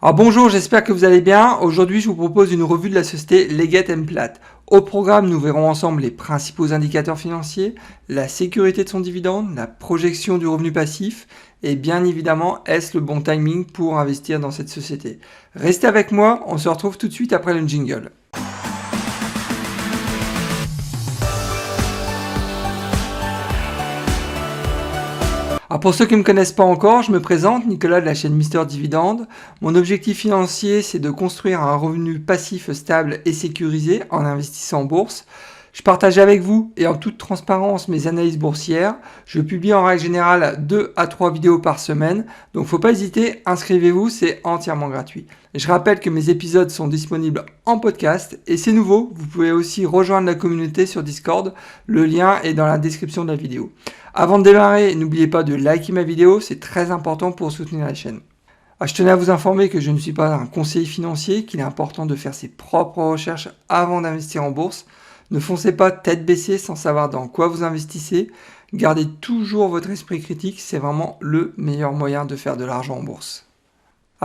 Alors bonjour, j'espère que vous allez bien. Aujourd'hui, je vous propose une revue de la société Leggett & Platt. Au programme, nous verrons ensemble les principaux indicateurs financiers, la sécurité de son dividende, la projection du revenu passif et bien évidemment, est-ce le bon timing pour investir dans cette société. Restez avec moi, on se retrouve tout de suite après le jingle. Alors pour ceux qui ne me connaissent pas encore, je me présente, Nicolas de la chaîne Mister Dividende. Mon objectif financier, c'est de construire un revenu passif stable et sécurisé en investissant en bourse. Je partage avec vous et en toute transparence mes analyses boursières. Je publie en règle générale 2 à 3 vidéos par semaine. Donc faut pas hésiter, inscrivez-vous, c'est entièrement gratuit. Et je rappelle que mes épisodes sont disponibles en podcast et c'est nouveau, vous pouvez aussi rejoindre la communauté sur Discord. Le lien est dans la description de la vidéo. Avant de démarrer, n'oubliez pas de liker ma vidéo, c'est très important pour soutenir la chaîne. Je tenais à vous informer que je ne suis pas un conseiller financier, qu'il est important de faire ses propres recherches avant d'investir en bourse. Ne foncez pas tête baissée sans savoir dans quoi vous investissez. Gardez toujours votre esprit critique, c'est vraiment le meilleur moyen de faire de l'argent en bourse.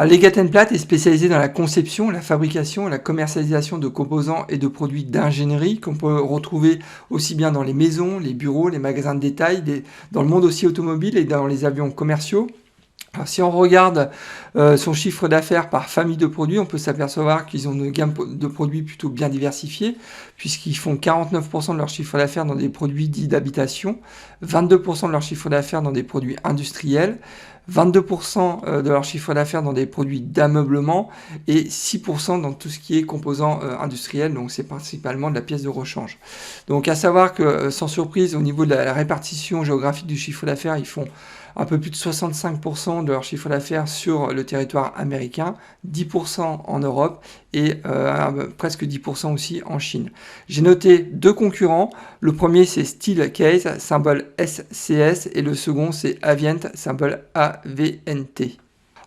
Leggett & Platt est spécialisé dans la conception, la fabrication et la commercialisation de composants et de produits d'ingénierie qu'on peut retrouver aussi bien dans les maisons, les bureaux, les magasins de détail, dans le monde aussi automobile et dans les avions commerciaux. Alors, si on regarde son chiffre d'affaires par famille de produits, on peut s'apercevoir qu'ils ont une gamme de produits plutôt bien diversifiée, puisqu'ils font 49% de leur chiffre d'affaires dans des produits dits d'habitation, 22% de leur chiffre d'affaires dans des produits industriels, 22% de leur chiffre d'affaires dans des produits d'ameublement et 6% dans tout ce qui est composants industriels, donc c'est principalement de la pièce de rechange. Donc à savoir que sans surprise, au niveau de la répartition géographique du chiffre d'affaires, ils font un peu plus de 65% de leur chiffre d'affaires sur le territoire américain, 10% en Europe et presque 10% aussi en Chine. J'ai noté 2 concurrents. Le premier, c'est Steelcase, symbole SCS, et le second, c'est Avient, symbole AVNT.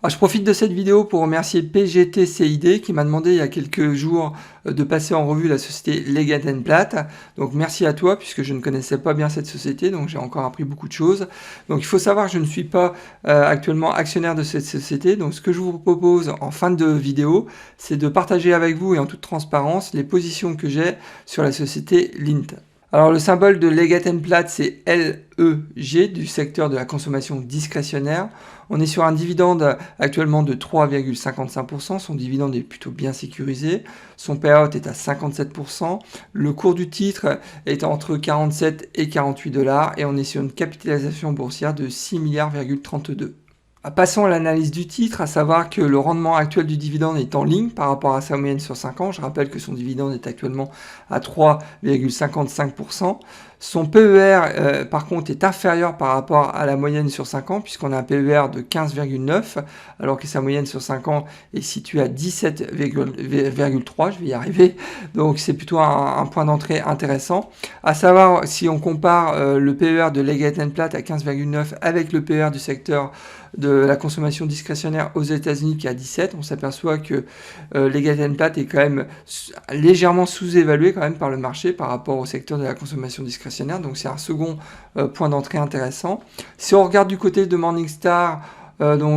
Alors, je profite de cette vidéo pour remercier PGTCID qui m'a demandé il y a quelques jours de passer en revue la société Leggett & Platt. Donc merci à toi puisque je ne connaissais pas bien cette société, donc j'ai encore appris beaucoup de choses. Donc il faut savoir que je ne suis pas actuellement actionnaire de cette société. Donc ce que je vous propose en fin de vidéo, c'est de partager avec vous et en toute transparence les positions que j'ai sur la société Lindt. Alors le symbole de Leggett & Platt, c'est LEG du secteur de la consommation discrétionnaire. On est sur un dividende actuellement de 3,55%. Son dividende est plutôt bien sécurisé. Son payout est à 57%. Le cours du titre est entre 47 et 48 $. Et on est sur une capitalisation boursière de 6,32 milliards. Passons à l'analyse du titre, à savoir que le rendement actuel du dividende est en ligne par rapport à sa moyenne sur 5 ans. Je rappelle que son dividende est actuellement à 3,55%. Son PER, par contre, est inférieur par rapport à la moyenne sur 5 ans, puisqu'on a un PER de 15,9, alors que sa moyenne sur 5 ans est située à 17,3, je vais y arriver. Donc c'est plutôt un point d'entrée intéressant. À savoir, si on compare le PER de Leggett & Platt à 15,9 avec le PER du secteur de la consommation discrétionnaire aux États-Unis qui est à 17, on s'aperçoit que Leggett & Platt est quand même légèrement sous-évalué quand même par le marché par rapport au secteur de la consommation discrétionnaire. Donc c'est un second point d'entrée intéressant. Si on regarde du côté de Morningstar,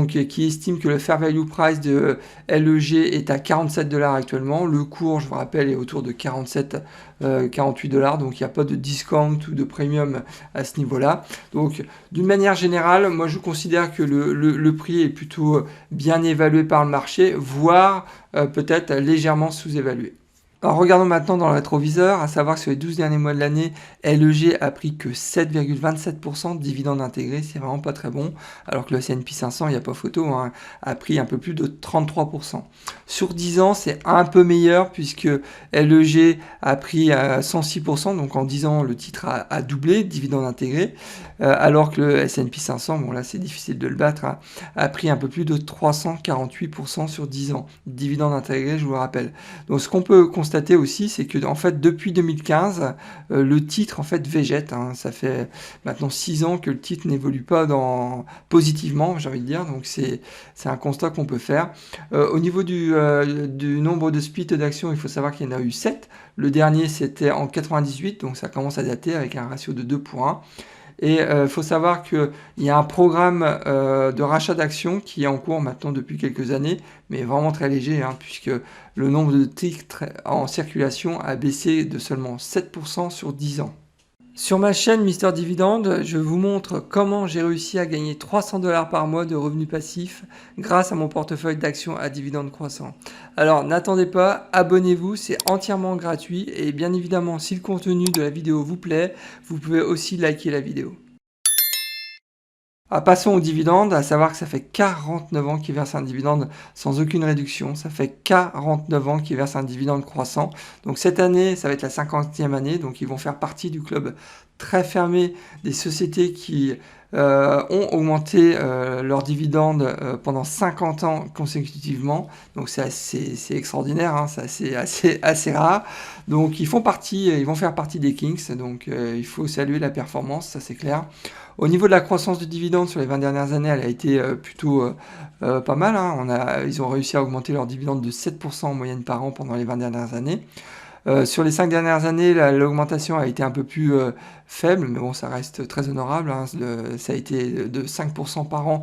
qui estime que le fair value price de LEG est à 47 $ actuellement. Le cours, je vous rappelle, est autour de 48 $. Donc il n'y a pas de discount ou de premium à ce niveau-là. Donc d'une manière générale, moi je considère que le prix est plutôt bien évalué par le marché, voire peut-être légèrement sous-évalué. Alors regardons maintenant dans le rétroviseur, à savoir que sur les 12 derniers mois de l'année, LEG a pris que 7,27% de dividendes intégrés, c'est vraiment pas très bon, alors que le S&P 500, il n'y a pas photo, hein, a pris un peu plus de 33%. Sur 10 ans, c'est un peu meilleur puisque LEG a pris 106%, donc en 10 ans, le titre a doublé, dividendes intégrés, alors que le S&P 500, bon là c'est difficile de le battre, hein, a pris un peu plus de 348% sur 10 ans, dividendes intégrés, je vous le rappelle. Donc ce qu'on peut constater aussi, c'est que en fait depuis 2015, le titre en fait végète. Hein. Ça fait maintenant 6 ans que le titre n'évolue pas positivement, j'ai envie de dire. Donc c'est un constat qu'on peut faire. Au niveau du nombre de splits d'actions, il faut savoir qu'il y en a eu 7. Le dernier c'était en 98, donc ça commence à dater avec un ratio de 2 pour 1. Et il faut savoir qu'il y a un programme de rachat d'actions qui est en cours maintenant depuis quelques années, mais vraiment très léger, hein, puisque le nombre de titres en circulation a baissé de seulement 7% sur 10 ans. Sur ma chaîne Mister Dividende, je vous montre comment j'ai réussi à gagner 300 $ par mois de revenus passifs grâce à mon portefeuille d'actions à dividendes croissants. Alors n'attendez pas, abonnez-vous, c'est entièrement gratuit et bien évidemment si le contenu de la vidéo vous plaît, vous pouvez aussi liker la vidéo. Passons aux dividendes, à savoir que ça fait 49 ans qu'ils versent un dividende sans aucune réduction. Ça fait 49 ans qu'ils versent un dividende croissant. Donc cette année, ça va être la 50e année. Donc ils vont faire partie du club très fermé des sociétés qui ont augmenté leurs dividendes pendant 50 ans consécutivement. Donc c'est extraordinaire, hein, c'est assez rare. Donc ils vont faire partie des Kings. Donc il faut saluer la performance, ça c'est clair. Au niveau de la croissance du dividende sur les 20 dernières années, elle a été plutôt pas mal, hein. Ils ont réussi à augmenter leur dividende de 7% en moyenne par an pendant les 20 dernières années. Sur les 5 dernières années, l'augmentation a été un peu plus faible, mais bon, ça reste très honorable, hein. Ça a été de 5% par an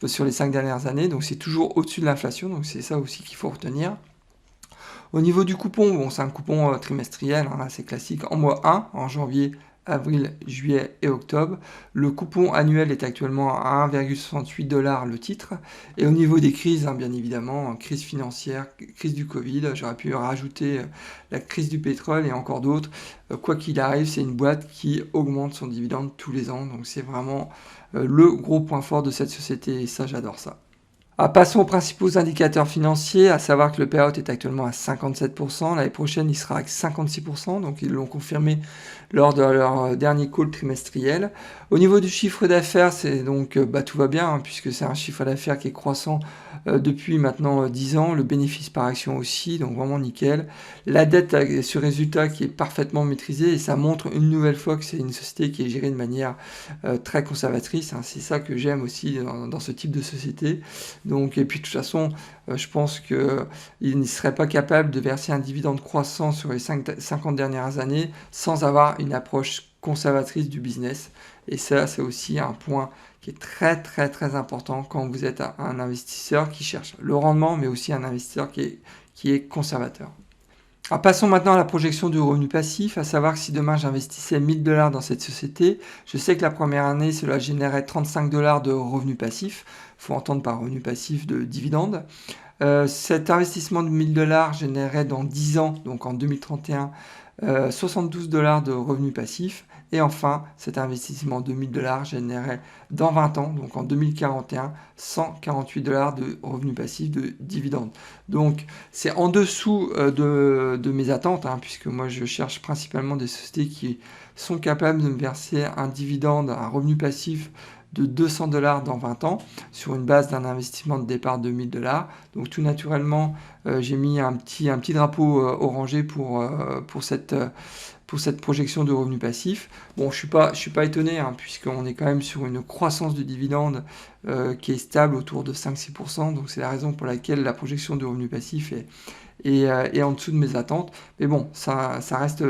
sur les 5 dernières années, donc c'est toujours au-dessus de l'inflation, donc c'est ça aussi qu'il faut retenir. Au niveau du coupon, bon, c'est un coupon trimestriel, hein, c'est classique, en mois 1, en janvier, avril, juillet et octobre. Le coupon annuel est actuellement à 1,68 $ le titre. Et au niveau des crises, hein, bien évidemment, crise financière, crise du Covid, j'aurais pu rajouter la crise du pétrole et encore d'autres. Quoi qu'il arrive, c'est une boîte qui augmente son dividende tous les ans. Donc c'est vraiment le gros point fort de cette société et ça, j'adore ça. Passons aux principaux indicateurs financiers, à savoir que le payout est actuellement à 57%, l'année prochaine il sera à 56%, donc ils l'ont confirmé lors de leur dernier call trimestriel. Au niveau du chiffre d'affaires, c'est donc tout va bien, hein, puisque c'est un chiffre d'affaires qui est croissant depuis maintenant 10 ans, le bénéfice par action aussi, donc vraiment nickel. La dette sur résultat qui est parfaitement maîtrisée, et ça montre une nouvelle fois que c'est une société qui est gérée de manière très conservatrice, hein, c'est ça que j'aime aussi dans ce type de société. Donc, et puis de toute façon, je pense qu'il ne serait pas capable de verser un dividende croissant sur les 50 dernières années sans avoir une approche conservatrice du business. Et ça, c'est aussi un point qui est très très très important quand vous êtes un investisseur qui cherche le rendement, mais aussi un investisseur qui est conservateur. Passons maintenant à la projection du revenu passif, à savoir que si demain j'investissais 1000 $ dans cette société, je sais que la première année, cela générait 35 $ de revenus passifs. Il faut entendre par revenu passif de dividendes. Cet investissement de 1000 $ générait dans 10 ans, donc en 2031, 72 $ de revenus passifs. Et enfin, cet investissement de 1000 $ générait dans 20 ans, donc en 2041, 148 $ de revenus passifs de dividendes. Donc c'est en dessous de mes attentes, hein, puisque moi je cherche principalement des sociétés qui sont capables de me verser un dividende, un revenu passif de 200 $ dans 20 ans, sur une base d'un investissement de départ de 1000 $. Donc tout naturellement, j'ai mis un petit drapeau orangé pour cette projection de revenus passifs. Bon, je suis pas étonné, hein, puisqu'on est quand même sur une croissance du dividende qui est stable autour de 5-6%, donc c'est la raison pour laquelle la projection de revenus passifs est en dessous de mes attentes. Mais bon, ça reste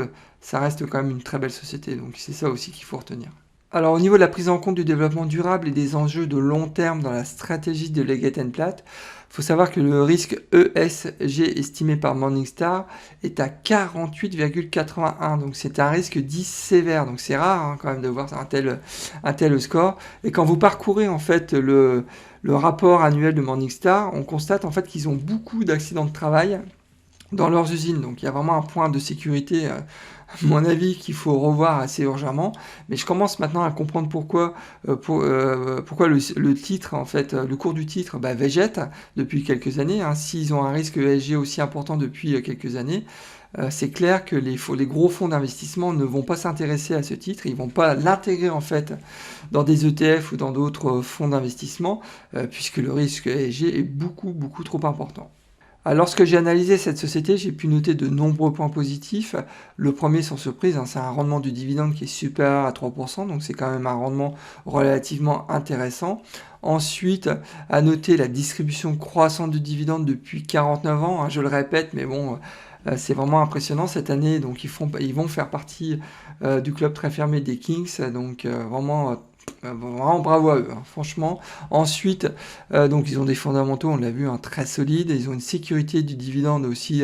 quand même une très belle société, donc c'est ça aussi qu'il faut retenir. Alors au niveau de la prise en compte du développement durable et des enjeux de long terme dans la stratégie de Leggett & Platt, il faut savoir que le risque ESG estimé par Morningstar est à 48,81, donc c'est un risque dit sévère, donc c'est rare, hein, quand même de voir un tel score. Et quand vous parcourez en fait le rapport annuel de Morningstar, on constate en fait qu'ils ont beaucoup d'accidents de travail dans leurs usines, donc il y a vraiment un point de sécurité à mon avis qu'il faut revoir assez urgemment, mais je commence maintenant à comprendre pourquoi le titre, en fait, le cours du titre végète depuis quelques années, hein. S'ils ont un risque ESG aussi important depuis quelques années, c'est clair que les gros fonds d'investissement ne vont pas s'intéresser à ce titre, ils vont pas l'intégrer en fait dans des ETF ou dans d'autres fonds d'investissement, puisque le risque ESG est beaucoup trop important. Lorsque j'ai analysé cette société, j'ai pu noter de nombreux points positifs. Le premier, sans surprise, hein, c'est un rendement du dividende qui est supérieur à 3%, donc c'est quand même un rendement relativement intéressant. Ensuite, à noter la distribution croissante du dividende depuis 49 ans, hein, je le répète, mais bon, C'est vraiment impressionnant cette année, donc ils vont faire partie du club très fermé des Kings, donc vraiment bravo à eux, hein, franchement. Ensuite, donc ils ont des fondamentaux, on l'a vu, hein, très solides. Ils ont une sécurité du dividende aussi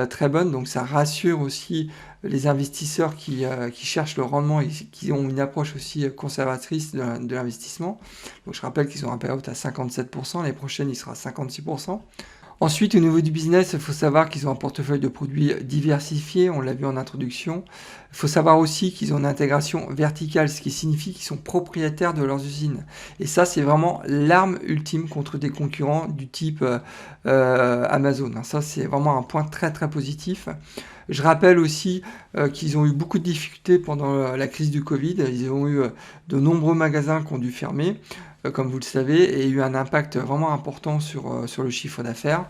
très bonne, donc ça rassure aussi les investisseurs qui cherchent le rendement et qui ont une approche aussi conservatrice de l'investissement. Donc je rappelle qu'ils ont un payout à 57%, les prochaines il sera à 56%. Ensuite, au niveau du business, il faut savoir qu'ils ont un portefeuille de produits diversifié, on l'a vu en introduction. Il faut savoir aussi qu'ils ont une intégration verticale, ce qui signifie qu'ils sont propriétaires de leurs usines. Et ça, c'est vraiment l'arme ultime contre des concurrents du type Amazon. Ça, c'est vraiment un point très très positif. Je rappelle aussi qu'ils ont eu beaucoup de difficultés pendant la crise du Covid. Ils ont eu de nombreux magasins qui ont dû fermer, comme vous le savez, et eu un impact vraiment important sur le chiffre d'affaires.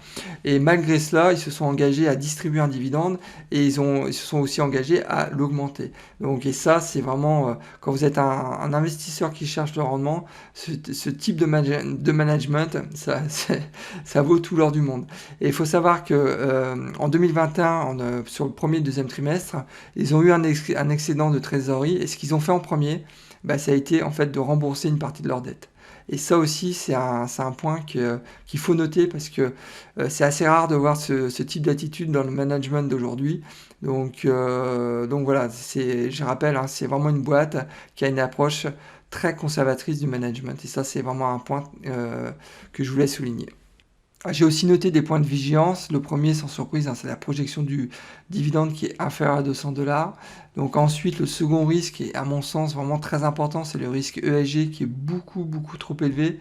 Et malgré cela, ils se sont engagés à distribuer un dividende et ils se sont aussi engagés à l'augmenter. Donc, et ça, c'est vraiment, quand vous êtes un investisseur qui cherche le rendement, ce type de management, ça vaut tout l'or du monde. Et il faut savoir que en 2021, sur le premier et deuxième trimestre, ils ont eu un excédent de trésorerie et ce qu'ils ont fait en premier, ça a été en fait de rembourser une partie de leur dette. Et ça aussi, c'est un point qu'il faut noter parce que c'est assez rare de voir ce type d'attitude dans le management d'aujourd'hui. Donc voilà, je rappelle, hein, c'est vraiment une boîte qui a une approche très conservatrice du management. Et ça, c'est vraiment un point que je voulais souligner. J'ai aussi noté des points de vigilance. Le premier, sans surprise, hein, c'est la projection du dividende qui est inférieur à 200$. Donc ensuite, le second risque est à mon sens vraiment très important, c'est le risque ESG qui est beaucoup trop élevé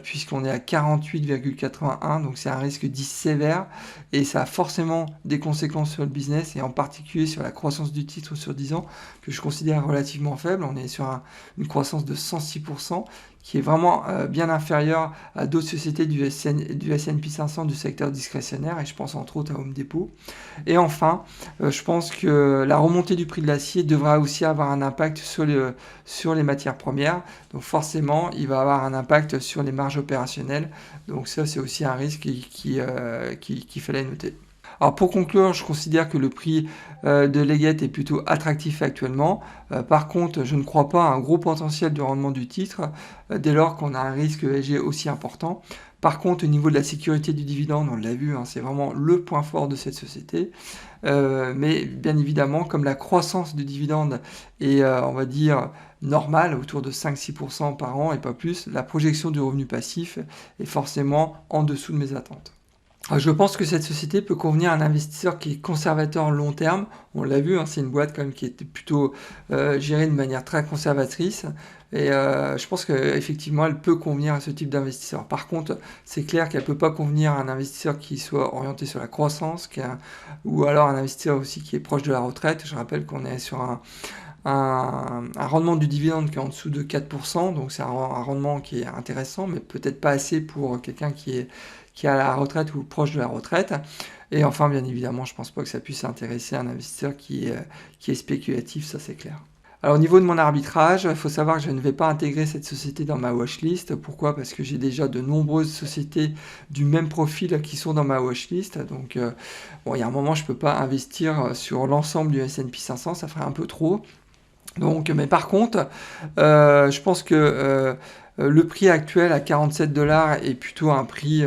puisqu'on est à 48,81, donc c'est un risque dit sévère et ça a forcément des conséquences sur le business et en particulier sur la croissance du titre sur 10 ans que je considère relativement faible. On est sur une croissance de 106%, qui est vraiment bien inférieur à d'autres sociétés du S&P 500 du secteur discrétionnaire, et je pense entre autres à Home Depot. Et enfin, je pense que la remontée du prix de l'acier devra aussi avoir un impact sur les matières premières. Donc forcément, il va avoir un impact sur les marges opérationnelles. Donc ça, c'est aussi un risque qu'il fallait noter. Alors pour conclure, je considère que le prix de Leggett est plutôt attractif actuellement. Par contre, je ne crois pas à un gros potentiel de rendement du titre dès lors qu'on a un risque ESG aussi important. Par contre, au niveau de la sécurité du dividende, on l'a vu, hein, c'est vraiment le point fort de cette société. Mais bien évidemment, comme la croissance du dividende est, on va dire, normale, autour de 5-6% par an et pas plus, la projection du revenu passif est forcément en dessous de mes attentes. Je pense que cette société peut convenir à un investisseur qui est conservateur long terme. On l'a vu, hein, c'est une boîte quand même qui était plutôt gérée de manière très conservatrice. Et je pense qu'effectivement, elle peut convenir à ce type d'investisseur. Par contre, c'est clair qu'elle ne peut pas convenir à un investisseur qui soit orienté sur la croissance, ou alors un investisseur aussi qui est proche de la retraite. Je rappelle qu'on est sur un rendement du dividende qui est en dessous de 4%, donc c'est un rendement qui est intéressant, mais peut-être pas assez pour quelqu'un qui est à la retraite ou proche de la retraite. Et enfin, bien évidemment, je ne pense pas que ça puisse intéresser un investisseur qui est spéculatif, ça c'est clair. Alors au niveau de mon arbitrage, il faut savoir que je ne vais pas intégrer cette société dans ma watchlist. Pourquoi ? Parce que j'ai déjà de nombreuses sociétés du même profil qui sont dans ma watchlist. Donc il y a un moment, je ne peux pas investir sur l'ensemble du S&P 500, ça ferait un peu trop. Donc, mais par contre, je pense que le prix actuel à 47$ est plutôt un prix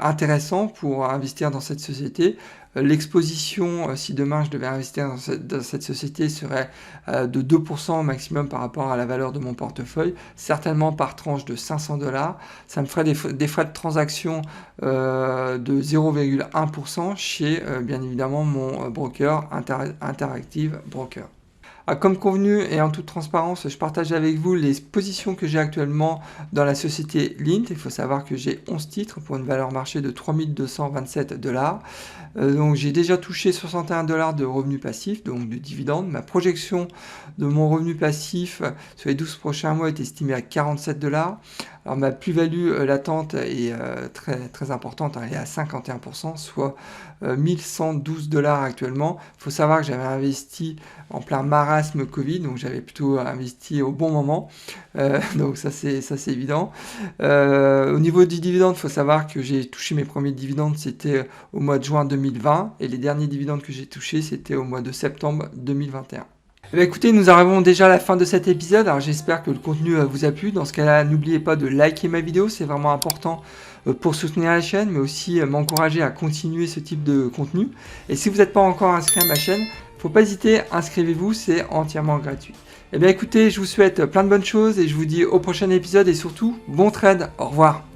intéressant pour investir dans cette société. L'exposition, si demain je devais investir dans cette société, serait de 2% au maximum par rapport à la valeur de mon portefeuille, certainement par tranche de 500$. Ça me ferait des frais de transaction de 0,1% chez, bien évidemment, mon broker, Interactive Broker. Comme convenu et en toute transparence, je partage avec vous les positions que j'ai actuellement dans la société Lint. Il faut savoir que j'ai 11 titres pour une valeur marché de 3227$. Donc j'ai déjà touché 61$ de revenus passifs, donc de dividendes. Ma projection de mon revenu passif sur les 12 prochains mois est estimée à 47$. Alors ma plus-value latente est très importante, hein, elle est à 51%, soit 1112$ actuellement. Il faut savoir que j'avais investi en plein marais marasme Covid, donc j'avais plutôt investi au bon moment. Donc ça c'est évident. Au niveau du dividende, il faut savoir que j'ai touché mes premiers dividendes, c'était au mois de juin 2020, et les derniers dividendes que j'ai touchés, c'était au mois de septembre 2021. Eh bien, écoutez, nous arrivons déjà à la fin de cet épisode, alors j'espère que le contenu vous a plu. Dans ce cas-là, n'oubliez pas de liker ma vidéo, c'est vraiment important pour soutenir la chaîne, mais aussi m'encourager à continuer ce type de contenu. Et si vous n'êtes pas encore inscrit à ma chaîne, faut pas hésiter, inscrivez-vous, c'est entièrement gratuit. Eh bien écoutez, je vous souhaite plein de bonnes choses et je vous dis au prochain épisode et surtout, bon trade, au revoir.